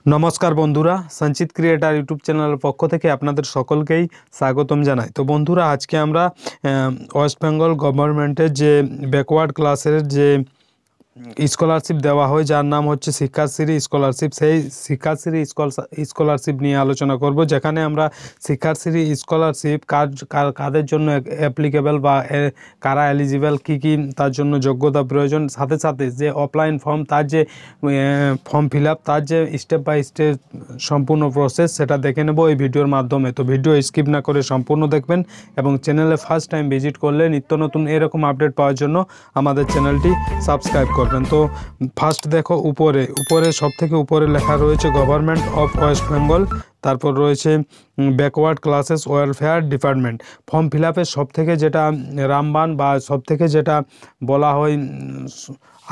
নমস্কার বন্ধুরা, সঞ্চিত ক্রিয়েটার ইউটিউব চ্যানেলের পক্ষ থেকে আপনাদের সকলকেই স্বাগতম জানাই। তো বন্ধুরা, আজকে আমরা ওয়েস্ট বেঙ্গল গভর্নমেন্টের যে ব্যাকওয়ার্ড ক্লাসের যে স্কলারশিপ দেওয়া হয়, যার নাম হচ্ছে শিক্ষাশ্রী স্কলারশিপ, সেই শিক্ষাশ্রী স্কলারশিপ নিয়ে আলোচনা করব। যেখানে আমরা শিক্ষাশ্রী স্কলারশিপ কাদের জন্য অ্যাপ্লিকেবল বা কারা এলিজিবল, কী কী তার জন্য যোগ্যতা প্রয়োজন, সাথে সাথে যে অফলাইন ফর্ম, তার যে ফর্ম ফিল আপ, তার যে স্টেপ বাই স্টেপ সম্পূর্ণ প্রসেস, সেটা দেখে নেব এই ভিডিওর মাধ্যমে। তো ভিডিও স্কিপ না করে সম্পূর্ণ দেখবেন এবং চ্যানেলে ফার্স্ট টাইম ভিজিট করলে নিত্য নতুন এরকম আপডেট পাওয়ার জন্য আমাদের চ্যানেলটি সাবস্ক্রাইব করবেন। তো ফার্স্ট দেখো, উপরে সবথেকে উপরে লেখা রয়েছে গভর্নমেন্ট অফ ওয়েস্ট বেঙ্গল, তারপর রয়েছে backward classes welfare department. Form fill আপের সবথেকে যেটা রামবান বা সবথেকে যেটা বলা হয়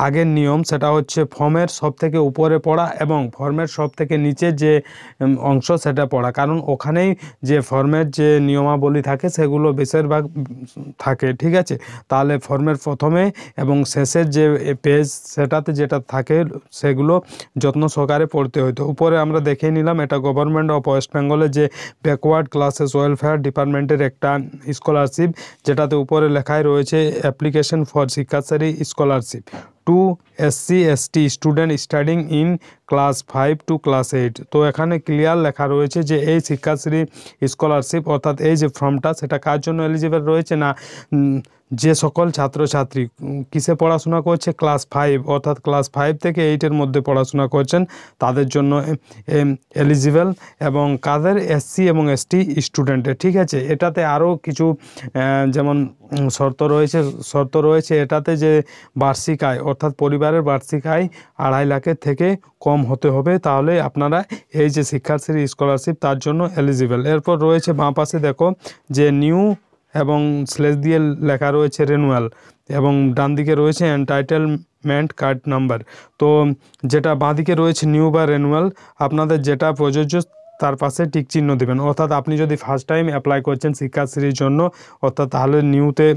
আগের নিয়ম, সেটা হচ্ছে ফর্মের সবথেকে উপরে পড়া এবং ফর্মের সবথেকে নিচে যে অংশ সেটা পড়া, কারণ ওখানেই যে ফর্মের যে নিয়মাবলী থাকে সেগুলো বেশিরভাগ থাকে। ঠিক আছে, তাহলে ফর্মের প্রথমে এবং শেষের যে পেজ সেটাতে যেটা থাকে সেগুলো যত্ন সহকারে পড়তে হতো। উপরে আমরা দেখে নিলাম, এটা গভর্নমেন্ট অফ ওয়েস্ট বেঙ্গলের যে ব্যাকওয়ার্ড ক্লাসেস ওয়েলফেয়ার ডিপার্টমেন্টের একটা স্কলারশিপ, যেটাতে উপরে লেখায় রয়েছে application for Shikshashree scholarship to SC/ST student studying in class 5 to class 8। তো এখানে ক্লিয়ার লেখা রয়েছে যে এই শিক্ষাশ্রী স্কলারশিপ অর্থাৎ এই যে ফর্মটা, সেটা কার জন্য এলিজিবল রয়েছে না, যে সকল ছাত্রছাত্রী কিসে পড়াশোনা করছে, ক্লাস 5 অর্থাৎ ক্লাস 5 থেকে 8-এর মধ্যে পড়াশোনা করছেন তাদের জন্য এলিজিবল, এবং কাদের SC এবং ST স্টুডেন্টের। ঠিক আছে, এটাতে আরও কিছু যেমন শর্ত রয়েছে এটাতে, যে বার্ষিক আয় অর্থাৎ পরিবারের বার্ষিক আয় 2.5 লাখের থেকে কম হতে হবে, তাহলে আপনারা এই যে শিক্ষাশ্রী স্কলারশিপ তার জন্য এলিজিবল। এরপর রয়েছে বাঁ পাশে দেখো যে নিউ এবং স্লেশ দিয়ে লেখা রয়েছে রেনুয়াল, এবং ডান দিকে রয়েছে এন্টাইটেলমেন্ট কার্ড নাম্বার। তো যেটা বাঁ দিকে রয়েছে নিউ বা রেনুয়াল, আপনাদের যেটা প্রযোজ্য তার পাশে টিক চিহ্ন দেবেন। অর্থাৎ আপনি যদি ফার্স্ট টাইম অ্যাপ্লাই করছেন শিক্ষাশ্রীর জন্য, অর্থাৎ তাহলে নিউতে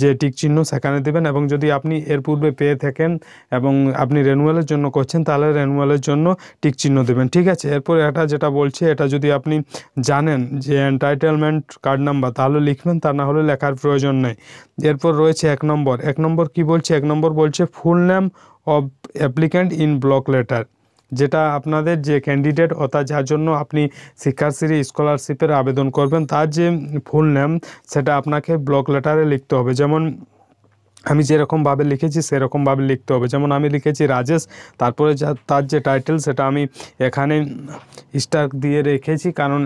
যে টিক চিহ্ন সেখানে দেবেন, এবং যদি আপনি এর পূর্বে পেয়ে থাকেন এবং আপনি রেনুয়ালের জন্য করছেন তাহলে রেনুয়ালের জন্য টিক চিহ্ন দেবেন। ঠিক আছে, এরপর এটা যেটা বলছে, এটা যদি আপনি জানেন যে এন্টাইটেলমেন্ট কার্ড নাম্বার তাহলে লিখবেন, তা না হলে লেখার প্রয়োজন নেই। এরপর রয়েছে 1 নম্বর কি বলছে, 1 নম্বর বলছে full name of applicant in block letter. যেটা আপনাদের যে ক্যান্ডিডেট অর্থাৎ যার জন্য আপনি শিক্ষাশ্রী স্কলারশিপের আবেদন করবেন, তার যে ফুল নেম সেটা আপনাকে ব্লক লেটারে লিখতে হবে। যেমন আমি যেরকমভাবে লিখেছি সেরকমভাবে লিখতে হবে। যেমন আমি লিখেছি রাজেশ, তারপরে তার যে টাইটেল সেটা আমি এখানে স্টার দিয়ে রেখেছি, কারণ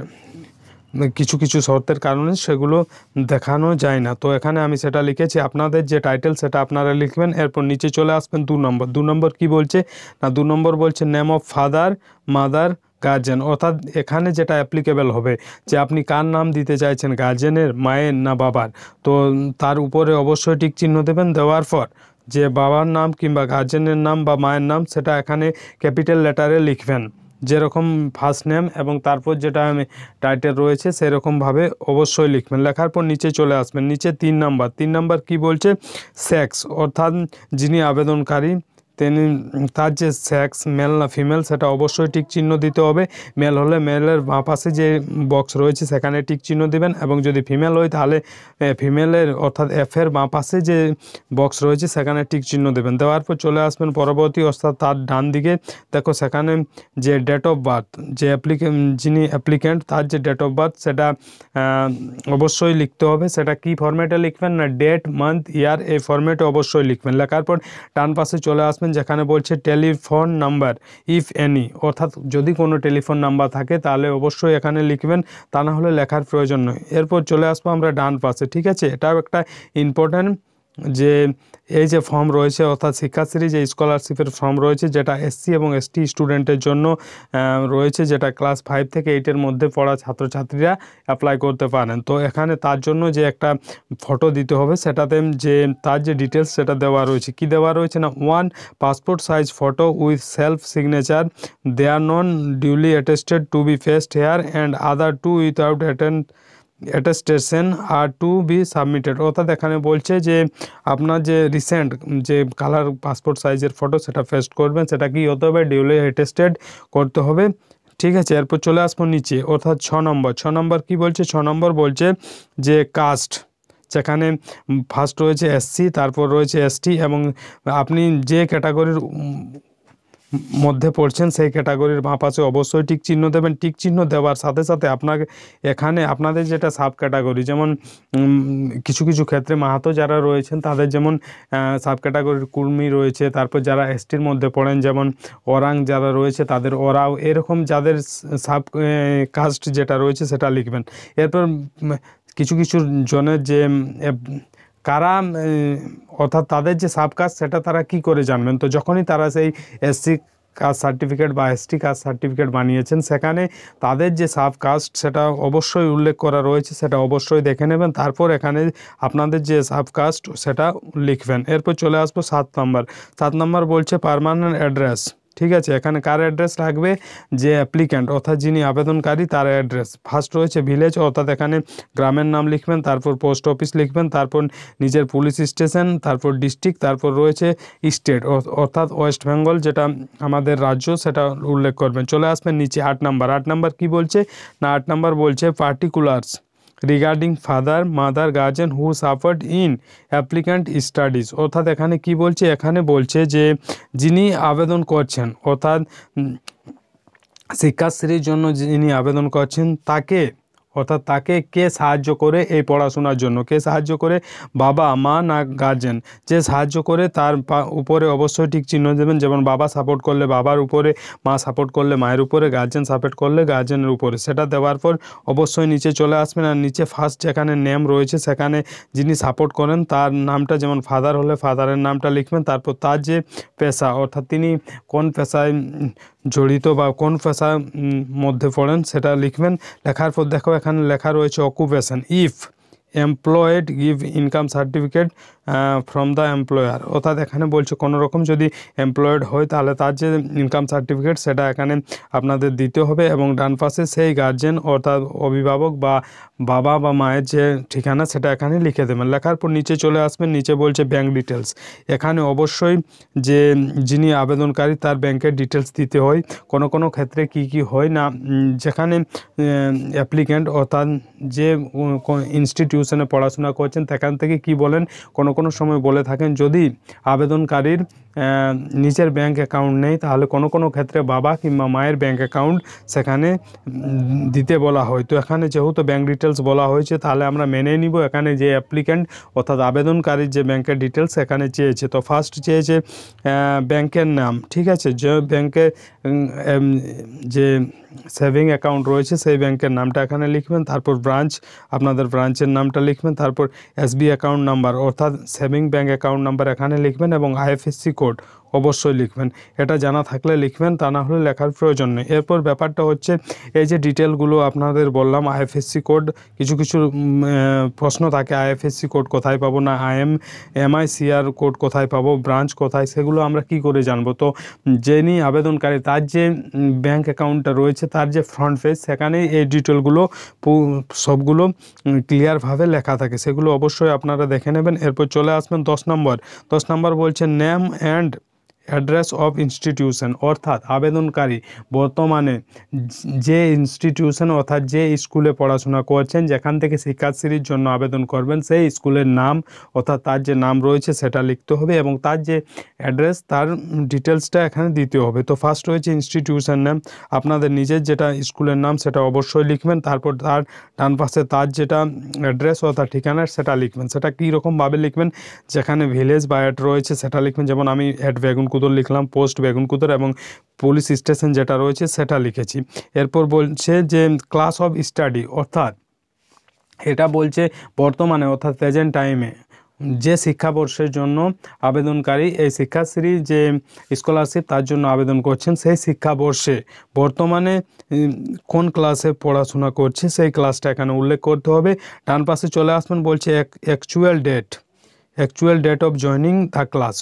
কিছু কিছু শর্তের কারণে সেগুলো দেখানো যায় না। তো এখানে আমি সেটা লিখেছি, আপনাদের যে টাইটেল সেটা আপনারা লিখবেন। এরপর নিচে চলে আসবেন 2 নম্বর কি বলছে না, 2 নম্বর বলছে name of father mother guardian. অর্থাৎ এখানে যেটা অ্যাপ্লিকেবল হবে যে আপনি কার নাম দিতে চাইছেন, গার্জেনের, মায়ের না বাবার। তো তার উপরে অবশ্যই টিক চিহ্ন দেবেন। দেওয়ার পর যে বাবার নাম কিংবা গার্জেনের নাম বা মায়ের নাম সেটা এখানে ক্যাপিটাল লেটারে লিখবেন, যেরকম ফার্স্ট নেম এবং তারপর যেটা টাইটেল রয়েছে সেরকমভাবে অবশ্যই লিখবেন। লেখার পর নিচে চলে আসবেন, নিচে 3 নম্বর কি বলছে, সেক্স অর্থাৎ যিনি আবেদনকারী তিনি তার যে সেক্স মেল না ফিমেল সেটা অবশ্যই টিক চিহ্ন দিতে হবে। মেল হলে মেলের বাঁ পাশে যে বক্স রয়েছে সেখানে টিক চিহ্ন দেবেন, এবং যদি ফিমেল হয় তাহলে ফিমেলের অর্থাৎ এফের বাঁ পাশে যে বক্স রয়েছে সেখানে টিক চিহ্ন দেবেন। দেওয়ার পর চলে আসবেন পরবর্তী, অর্থাৎ তার ডান দিকে দেখো সেখানে যে ডেট অফ বার্থ, যে যিনি অ্যাপ্লিক্যান্ট তার যে ডেট অফ বার্থ সেটা অবশ্যই লিখতে হবে। সেটা কি ফরম্যাটে লিখবেন না, ডেট মান্থ ইয়ার এই ফরম্যাটে অবশ্যই লিখবেন। লেখার পর ডান পাশে চলে আসবেন, যেখানে বলছে টেলিফোন নাম্বার ইফ এনি, অর্থাৎ যদি কোনো টেলিফোন নাম্বার থাকে তাহলে অবশ্যই এখানে লিখবেন, তা না হলে লেখার প্রয়োজন নয়। এরপর চলে আসবো আমরা ডান পাশে। ঠিক আছে, এটাও একটা ইম্পর্ট্যান্ট যে এই যে ফর্ম রয়েছে অর্থাৎ শিক্ষাশ্রী যে স্কলারশিপের ফর্ম রয়েছে, যেটা SC এবং ST স্টুডেন্টের জন্য রয়েছে, যেটা ক্লাস 5 থেকে 8-এর মধ্যে পড়া ছাত্রছাত্রীরা অ্যাপ্লাই করতে পারেন। তো এখানে তার জন্য যে একটা ফটো দিতে হবে, সেটাতে যে তার যে ডিটেলস সেটা দেওয়া রয়েছে। কি দেওয়া রয়েছে না, 1 passport size photo with self signature, they are non duly attested to be pasted here and other 2 without attestation are to be submitted, অর্থাৎ এখানে বলছে যে আপনার যে রিসেন্ট যে কালার পাসপোর্ট সাইজের ফটো সেটা পেস্ট করবেন, সেটা কি হতে হবে, ডিউলি অ্যাটেস্টেড করতে হবে। ঠিক আছে, এরপর চলে আসবো নিচে, অর্থাৎ 6 নম্বর কি বলছে, 6 নম্বর বলছে যে কাস্ট, যেখানে ফার্স্ট রয়েছে এসসি, তারপর রয়েছে এসটি, এবং আপনি যে ক্যাটাগরির মধ্যে পড়ছেন সেই ক্যাটাগরির বাঁ পাশে অবশ্যই টিক চিহ্ন দেবেন। টিক চিহ্ন দেওয়ার সাথে সাথে আপনাকে এখানে আপনাদের যেটা সাব ক্যাটাগরি, যেমন কিছু কিছু ক্ষেত্রে মাহাতো যারা রয়েছেন তাদের যেমন সাব ক্যাটাগরির কুর্মী রয়েছে, তারপর যারা এসটির মধ্যে পড়েন যেমন ওরাং যারা রয়েছে তাদের ওরাও, এরকম যাদের সাব কাস্ট যেটা রয়েছে সেটা লিখবেন। এরপর কিছু কিছু জনের যে কারা অর্থাৎ তাদের যে সাবকাস্ট সেটা তারা কি করে জানবেন, তো যখনই তারা সেই এসসি কাস্ট সার্টিফিকেট বা এসটি কাস্ট সার্টিফিকেট বানিয়েছেন সেখানে তাদের যে সাবকাস্ট সেটা অবশ্যই উল্লেখ করা রয়েছে, সেটা অবশ্যই দেখে নেবেন, তারপর এখানে আপনাদের যে সাবকাস্ট সেটা লিখবেন। এরপর চলে আসবো 7 নম্বর। 7 নম্বর বলছে পার্মানেন্ট অ্যাড্রেস। ঠিক আছে, এখানে কার অ্যাড্রেস লাগবে, যে অ্যাপ্লিক্যান্ট অর্থাৎ যিনি আবেদনকারী তার অ্যাড্রেস। ফার্স্ট রয়েছে ভিলেজ, অর্থাৎ এখানে গ্রামের নাম লিখবেন, তারপর পোস্ট অফিস লিখবেন, তারপর নিজের পুলিশ স্টেশন, তারপর ডিস্ট্রিক্ট, তারপর রয়েছে স্টেট অর্থাৎ ওয়েস্ট বেঙ্গল যেটা আমাদের রাজ্য সেটা উল্লেখ করবেন। চলে আসবেন নিচে 8 নম্বর। 8 নম্বর কি বলছে না, 8 নম্বর বলছে particulars regarding father mother guardian who suffered in applicant studies, অর্থাৎ এখানে কি বলছে, এখানে বলছে যে যিনি আবেদন করছেন অর্থাৎ শিক্ষাশ্রীর জন্য যিনি আবেদন করছেন তাকে অর্থাৎ তাকে কে সাহায্য করে এই পড়াশোনার জন্য, কে সাহায্য করে, বাবা মা না গার্জেন, যে সাহায্য করে তার উপরে অবশ্যই ঠিক চিহ্ন দেবেন, যেমন বাবা সাপোর্ট করলে বাবার উপরে, মা সাপোর্ট করলে মায়ের উপরে, গার্জেন সাপোর্ট করলে গার্জেনের উপরে, সেটা দেওয়ার পর অবশ্যই নিচে চলে আসবেন। আর নিচে ফার্স্ট যেখানে নেম রয়েছে সেখানে যিনি সাপোর্ট করেন তার নামটা, যেমন ফাদার হলে ফাদারের নামটা লিখবেন, তারপর তার যে পেশা অর্থাৎ তিনি কোন পেশায় জড়িত বা কোন পেশার মধ্যে পড়েন সেটা লিখবেন। লেখার পর দেখো এখানে লেখা রয়েছে occupation, if employed give income certificate from the employer, অর্থাৎ এখানে বলছে কোনো রকম যদি এমপ্লয়েড হয় তাহলে তার যে ইনকাম সার্টিফিকেট সেটা এখানে আপনাদের দিতে হবে, এবং ডান পাশে সেই গার্জেন অর্থাৎ অভিভাবক বা বাবা বা মায়ের যে ঠিকানা সেটা এখানে লিখে দেবেন। লেখার পর নিচে চলে আসবেন, নিচে বলছে ব্যাঙ্ক ডিটেলস, এখানে অবশ্যই যে যিনি আবেদনকারী তার ব্যাংকের ডিটেলস দিতে হয়। কোনো কোনো ক্ষেত্রে কি কি হয় না, যেখানে অ্যাপ্লিক্যান্ট অর্থাৎ যে ইনস্টিটিউশনে পড়াশোনা করছেন সেখান থেকে কি বলেন, কোনো কোনো সময় বলে থাকেন যদি আবেদনকারীর নিজের ব্যাংক অ্যাকাউন্ট নেই তাহলে কোনো কোনো ক্ষেত্রে বাবা কিংবা মায়ের ব্যাংক অ্যাকাউন্ট সেখানে দিতে বলা হয়। তো এখানে যেহেতু ব্যাংক ডিটেলস বলা হয়েছে তাহলে আমরা মেনে নিব এখানে যে অ্যাপ্লিক্যান্ট অর্থাৎ আবেদনকারীর যে ব্যাংকের ডিটেলস এখানে চেয়েছে। তো ফার্স্ট চেয়েছে ব্যাংকের নাম, ঠিক আছে, যে ব্যাংকে যে সেভিং অ্যাকাউন্ট রয়েছে সেই ব্যাংকের নামটা এখানে লিখবেন, তারপর ব্রাঞ্চ আপনাদের ব্রাঞ্চের নামটা লিখবেন, তারপর এসবি অ্যাকাউন্ট নাম্বার অর্থাৎ সেভিং ব্যাংক অ্যাকাউন্ট নাম্বার এখানে লিখবেন, এবং আইএফএসসি কোড অবশ্যই লিখবেন। এটা জানা থাকলে লিখবেন, তা না হলে লেখার প্রয়োজন নেই। এরপর ব্যাপারটা হচ্ছে এই যে ডিটেলগুলো আপনাদের বললাম, আইএফএসসি কোড কিছু কিছু প্রশ্ন থাকে, আইএফএসসি কোড কোথায় পাবো, না এমআইসিআর কোড কোথায় পাবো, ব্রাঞ্চ কোথায়, সেগুলো আমরা কি করে জানবো। তো যিনি আবেদনকারী তার যে ব্যাংক অ্যাকাউন্টটা রয়েছে তার যে ফ্রন্ট পেজ সেখানে এই ডিটেলগুলো সবগুলো ক্লিয়ারভাবে লেখা থাকে, সেগুলো অবশ্যই আপনারা দেখে নেবেন। এরপর চলে আসবেন 10 নম্বর। 10 নম্বর বলছে name and address of institution, অর্থাৎ আবেদনকারী বর্তমানে যে ইনস্টিটিউশন অর্থাৎ যে স্কুলে পড়াশোনা করছেন, যেখান থেকে শিক্ষাশ্রীর জন্য আবেদন করবেন সেই স্কুলের নাম অর্থাৎ তার যে নাম রয়েছে সেটা লিখতে হবে, এবং তার যে অ্যাড্রেস তার ডিটেলসটা এখানে দিতে হবে। তো ফার্স্ট রয়েছে ইনস্টিটিউশন নাম, আপনাদের নিজের যেটা স্কুলের নাম সেটা অবশ্যই লিখবেন, তারপর তার ডান পাশে তার যেটা অ্যাড্রেস অর্থাৎ ঠিকানা সেটা লিখবেন। সেটা কীরকমভাবে লিখবেন, যেখানে ভিলেজ বা অ্যাড রয়েছে সেটা লিখবেন, যেমন আমি অ্যাড বেগুনকুদর লিখলাম, পোস্ট বেগুনকুদর, এবং পুলিশ স্টেশন যেটা রয়েছে সেটা লিখেছি। এরপর বলছে যে ক্লাস অফ স্টাডি, অর্থাৎ এটা বলছে বর্তমানে অর্থাৎ প্রেজেন্ট টাইমে যে শিক্ষাবর্ষের জন্য আবেদনকারী এই শিক্ষাশ্রী যে স্কলারশিপ তার জন্য আবেদন করছেন সেই শিক্ষাবর্ষে বর্তমানে কোন ক্লাসে পড়াশোনা করছে সেই ক্লাসটা এখানে উল্লেখ করতে হবে। ডান পাশে চলে আসবেন, বলছে actual date, actual date of joining the class.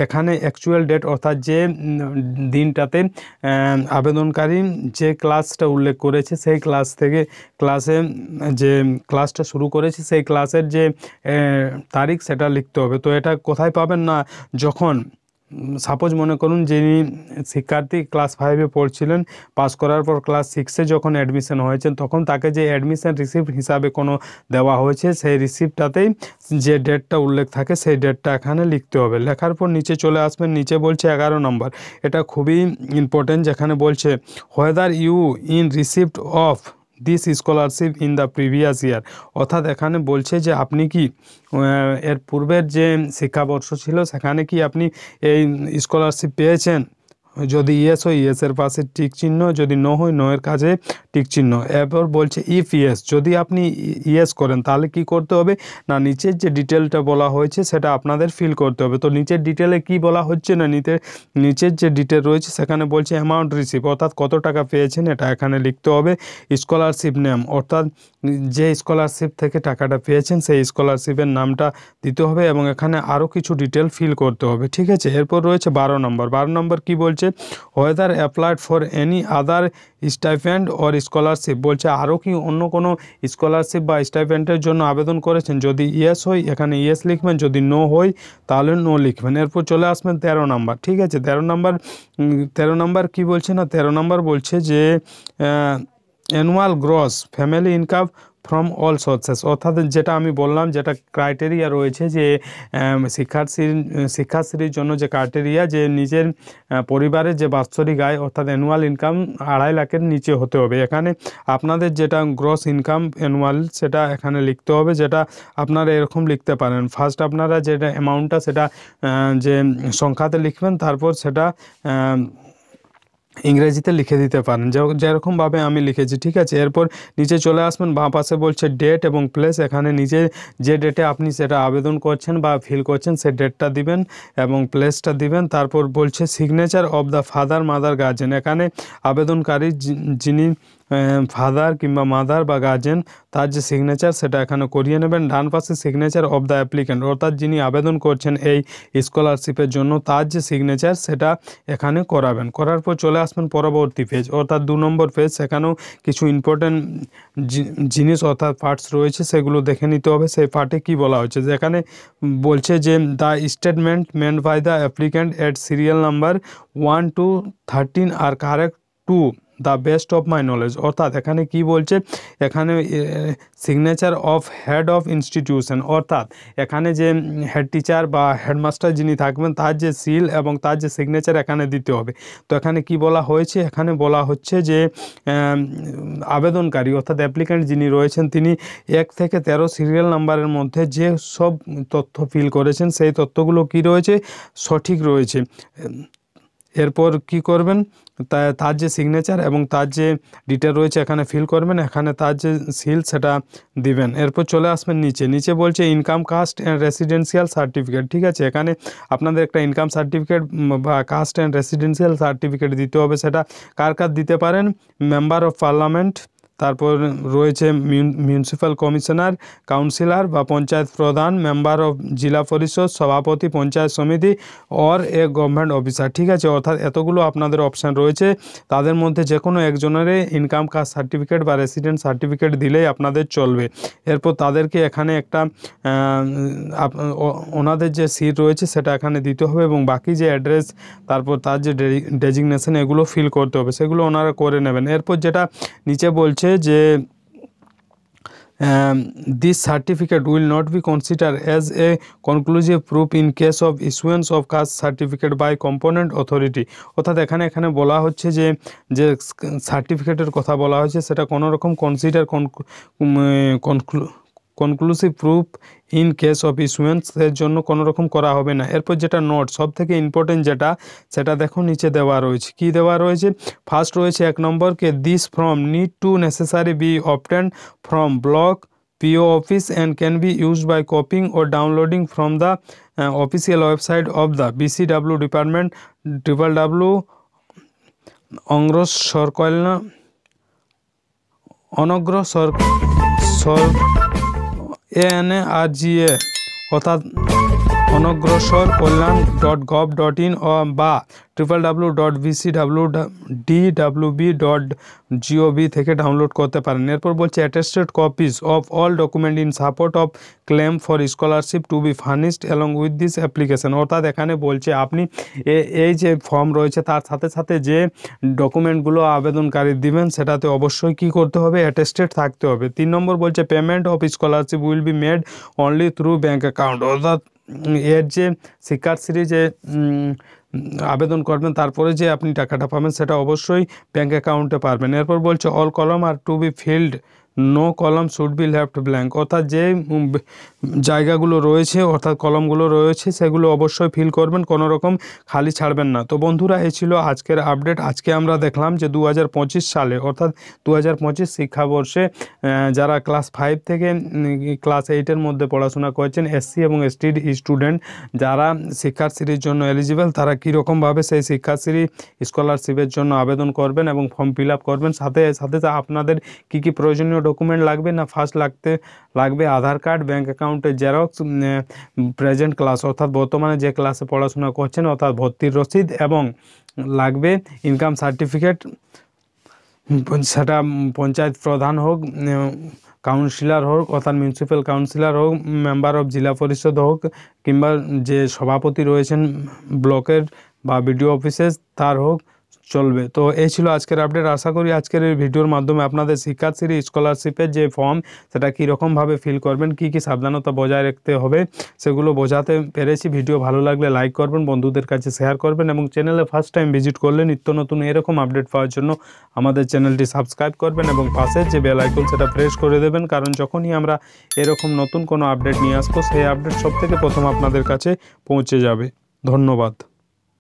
এখানে অ্যাকচুয়াল ডেট অর্থাৎ যে দিনটাতে আবেদনকারী যে ক্লাসটা উল্লেখ করেছে সেই ক্লাস থেকে যে ক্লাসটা শুরু করেছে সেই ক্লাসের যে তারিখ সেটা লিখতে হবে। তো এটা কোথায় পাবেন না, যখন সাপোজ মনে করুন যিনি শিক্ষার্থী ক্লাস 5-এ পড়ছিলেন, পাস করার পর ক্লাস 6-এ যখন অ্যাডমিশন হয়েছেন তখন তাকে যে অ্যাডমিশন রিসিপ্ট হিসাবে কোনো দেওয়া হয়েছে সেই রিসিপ্টটাতেই যে ডেটটা উল্লেখ থাকে সেই ডেটটা এখানে লিখতে হবে। লেখার পর নিচে চলে আসবেন, নিচে বলছে 11 নম্বর, এটা খুবই ইম্পর্টেন্ট, যেখানে বলছে whether you in receipt of this scholarship in the previous year. অর্থাৎ এখানে বলছে যে আপনি কি এর পূর্বের যে শিক্ষাবর্ষ ছিল সেখানে কি আপনি এই স্কলারশিপ পেয়েছেন। যদি ইয়েস হয় ইয়েসের পাশে টিক চিহ্ন, যদি নো হয় নোয়ের কাছে টিক চিহ্ন। এরপর বলছে ইফ ইয়েস, যদি আপনি ইয়েস করেন তাহলে কি করতে হবে না, নিচের যে ডিটেলটা বলা হয়েছে সেটা আপনাদের ফিল করতে হবে। তো নিচের ডিটেলে কি বলা হচ্ছে না, নিচের যে ডিটেল রয়েছে সেখানে বলছে অ্যামাউন্ট রিসিভ, অর্থাৎ কত টাকা পেয়েছেন এটা এখানে লিখতে হবে। স্কলারশিপ নেম, অর্থাৎ যে স্কলারশিপ থেকে টাকাটা পেয়েছেন সেই স্কলারশিপের নামটা দিতে হবে এবং এখানে আরও কিছু ডিটেল ফিল করতে হবে, ঠিক আছে। এরপর রয়েছে 12 নম্বর। 12 নম্বর কি বলছে, whether applied for any other stipend or scholarship, বলছে আরও কি অন্য কোনো স্কলারশিপ বা স্টাইপেন্ডের জন্য আবেদন করেছেন। যদি ইয়েস হয় এখানে ইয়েস লিখবেন, যদি নো হয় তাহলে নো লিখবেন। এরপর চলে আসবেন 13 নম্বর, ঠিক আছে। 13 নম্বর কি বলছে না, 13 নম্বর বলছে যে annual gross family income from all sources, অর্থাৎ যেটা আমি বললাম যেটা ক্রাইটেরিয়া রয়েছে যে শিক্ষাশ্রীর জন্য যে ক্রাইটেরিয়া যে নিজের পরিবারের যে বাৎসরিক আয় অর্থাৎ অ্যানুয়াল ইনকাম 2.5 লাখের নিচে হতে হবে। এখানে আপনাদের যেটা গ্রস ইনকাম অ্যানুয়াল সেটা এখানে লিখতে হবে, যেটা আপনারা এরকম লিখতে পারেন। ফার্স্ট আপনারা যেটা অ্যামাউন্টটা সেটা যে সংখ্যাতে লিখবেন, তারপর সেটা ইংরেজিতে লিখে দিতে পারেন যেরকমভাবে আমি লিখেছি, ঠিক আছে। এরপর নিচে চলে আসবেন, বাঁ পাশে বলছে ডেট এবং প্লেস, এখানে নিচে যে ডেটে আপনি সেটা আবেদন করছেন বা ফিল করছেন সেই ডেটটা দিবেন এবং প্লেসটা দিবেন। তারপর বলছে signature of the father mother guardian, এখানে আবেদনকারী যিনি ফাদার কিংবা মাদার বা গার্জেন তার যে সিগনেচার সেটা এখানে করিয়ে নেবেন। ডান পাশে সিগনেচার অফ দ্য অ্যাপ্লিক্যান্ট, অর্থাৎ যিনি আবেদন করছেন এই স্কলারশিপের জন্য তার যে সিগনেচার সেটা এখানে করাবেন। করার পর চলে আসবেন পরবর্তী পেজ অর্থাৎ 2 নম্বর পেজ, সেখানেও কিছু ইম্পর্টেন্ট জিনিস অর্থাৎ পার্টস রয়েছে সেগুলো দেখে নিতে হবে। সেই পার্টে কি বলা হচ্ছে, যেখানে বলছে যে the statement made by the applicant at serial number 1 to 13 are correct to the best of my knowledge, অর্থাৎ এখানে কি বলছে, এখানে signature of head of institution, অর্থাৎ এখানে যে হেড টিচার বা হেডমাস্টার যিনি থাকবেন তার যে সিল এবং তার যে সিগনেচার এখানে দিতে হবে। তো এখানে কি বলা হয়েছে, এখানে বলা হচ্ছে যে আবেদনকারী অর্থাৎ অ্যাপ্লিক্যান্ট যিনি রয়েছেন তিনি 1 থেকে 13 সিরিয়াল নাম্বারের মধ্যে যে সব তথ্য ফিল করেছেন সেই তথ্যগুলো কি রয়েছে, সঠিক রয়েছে। এরপর কি করবেন, তার যে সিগনেচার এবং তার যে ডিটেল রয়েছে এখানে ফিল করবেন, এখানে তার যে সিল সেটা দিবেন। এরপর চলে আসবেন নিচে বলছে income caste and residential certificate, ঠিক আছে। এখানে আপনাদের একটা ইনকাম সার্টিফিকেট বা কাস্ট অ্যান্ড রেসিডেন্সিয়াল সার্টিফিকেট দিতে হবে। সেটা কার দিতে পারেন, মেম্বার অফ পার্লামেন্ট, তারপর রয়েছে মিউনিসিপ্যাল কমিশনার, কাউন্সিলর বা পঞ্চায়েত প্রধান, মেম্বার অফ জেলা পরিষদ, সভাপতি পঞ্চায়েত সমিতি অর এ গভর্নমেন্ট অফিসার, ঠিক আছে। অর্থাৎ এতগুলো আপনাদের অপশান রয়েছে, তাদের মধ্যে যে কোনো একজনের ইনকাম কাস্ট সার্টিফিকেট বা রেসিডেন্ট সার্টিফিকেট দিলেই আপনাদের চলবে। এরপর তাদেরকে এখানে একটা ওনাদের যে সিট রয়েছে সেটা এখানে দিতে হবে এবং বাকি যে অ্যাড্রেস তারপর তার যে ডেজিগনেশন এগুলো ফিল করতে হবে, সেগুলো ওনারা করে নেবেন। এরপর যেটা নিচে বলছে যে this certificate will not be considered as a conclusive proof in case of issuance of caste certificate by component authority, অর্থাৎ এখানে বলা হচ্ছে যে সার্টিফিকেটের কথা বলা হচ্ছে সেটা কোনো রকম conclusive proof in case of ইস্যুয়েন্সের জন্য কোনো রকম করা হবে না। এরপর যেটা নোট সব থেকে ইম্পর্টেন্ট সেটা দেখো নিচে দেওয়া রয়েছে, কি দেওয়া রয়েছে। ফার্স্ট রয়েছে 1 নম্বর কে this form need to necessary be obtained from block PO office and can be used by copying ও downloading from the official website of the BCW department www অনগ্রসর ANARGA, অর্থাৎ অনগ্রসরকল্যাণ.gov.in বা www.vcwdwb.gov থেকে ডাউনলোড করতে পারেন। এরপর বলছে attested copies of all document in support of claim for scholarship to be furnished along with this application. অর্থাৎ এখানে বলছে আপনি এই যে ফর্ম রয়েছে তার সাথে সাথে যে ডকুমেন্টগুলো আবেদনকারী দিবেন সেটাতে অবশ্যই কি করতে হবে, অ্যাটেস্টেড থাকতে হবে। 3 নম্বর বলছে payment of scholarship will be made only through bank account. অর্থাৎ এর যে শিক্ষাশ্রী যে আবেদন করবেন তারপরে যে আপনি টাকাটা পাবেন সেটা অবশ্যই ব্যাঙ্ক অ্যাকাউন্টে পারবেন। এরপর বলছে অল কলম আর টু বি ফিল্ড, নো কলম শুড বি লেফট ব্ল্যাঙ্ক। অর্থাৎ যে জায়গাগুলো রয়েছে অর্থাৎ কলমগুলো রয়েছে সেগুলো অবশ্যই ফিল করবেন, কোনো রকম খালি ছাড়বেন না। তো বন্ধুরা এই ছিল আজকের আপডেট। আজকে আমরা দেখলাম যে 2025 সালে অর্থাৎ 2025 শিক্ষাবর্ষে যারা ক্লাস 5 থেকে ক্লাস 8-এর মধ্যে পড়াশোনা করছেন এসসি এবং এসটি স্টুডেন্ট যারা শিক্ষাশ্রীর জন্য এলিজিবল তারা কীরকমভাবে সেই শিক্ষাশ্রী স্কলারশিপের জন্য আবেদন করবেন এবং ফর্ম ফিল আপ করবেন। সাথে সাথে আপনাদের কী কী প্রয়োজনীয় ডকুমেন্ট লাগবে না, ফার্স্ট লাগবে আধার কার্ড, ব্যাঙ্ক অ্যাকাউন্টের জেরক্স, প্রেজেন্ট ক্লাস অর্থাৎ বর্তমানে যে ক্লাসে পড়াশোনা করছেন অর্থাৎ ভর্তির রসিদ, এবং লাগবে ইনকাম সার্টিফিকেট, সেটা পঞ্চায়েত প্রধান হোক, কাউন্সিলর হোক অর্থাৎ মিউনিসিপ্যাল কাউন্সিলর হোক, মেম্বার অফ জেলা পরিষদ হোক, কিংবা যে সভাপতি রয়েছেন ব্লকের বা বিডিও অফিসে তার হোক, চলবে। তো এই ছিল আজকের আপডেট। আশা করি আজকের এই ভিডিওর মাধ্যমে আপনাদের শিক্ষাশ্রী স্কলারশিপের যে ফর্ম সেটা কীরকমভাবে ফিল করবেন, কী কী সাবধানতা বজায় রাখতে হবে সেগুলো বোঝাতে পেরেছি। ভিডিও ভালো লাগলে লাইক করবেন, বন্ধুদের কাছে শেয়ার করবেন এবং চ্যানেলে ফার্স্ট টাইম ভিজিট করলে নিত্য নতুন এরকম আপডেট পাওয়ার জন্য আমাদের চ্যানেলটি সাবস্ক্রাইব করবেন এবং পাশে যে বেল আইকন সেটা প্রেস করে দেবেন, কারণ যখনই আমরা এরকম নতুন কোনো আপডেট নিয়ে আসবো সেই আপডেট সবথেকে প্রথম আপনাদের কাছে পৌঁছে যাবে। ধন্যবাদ।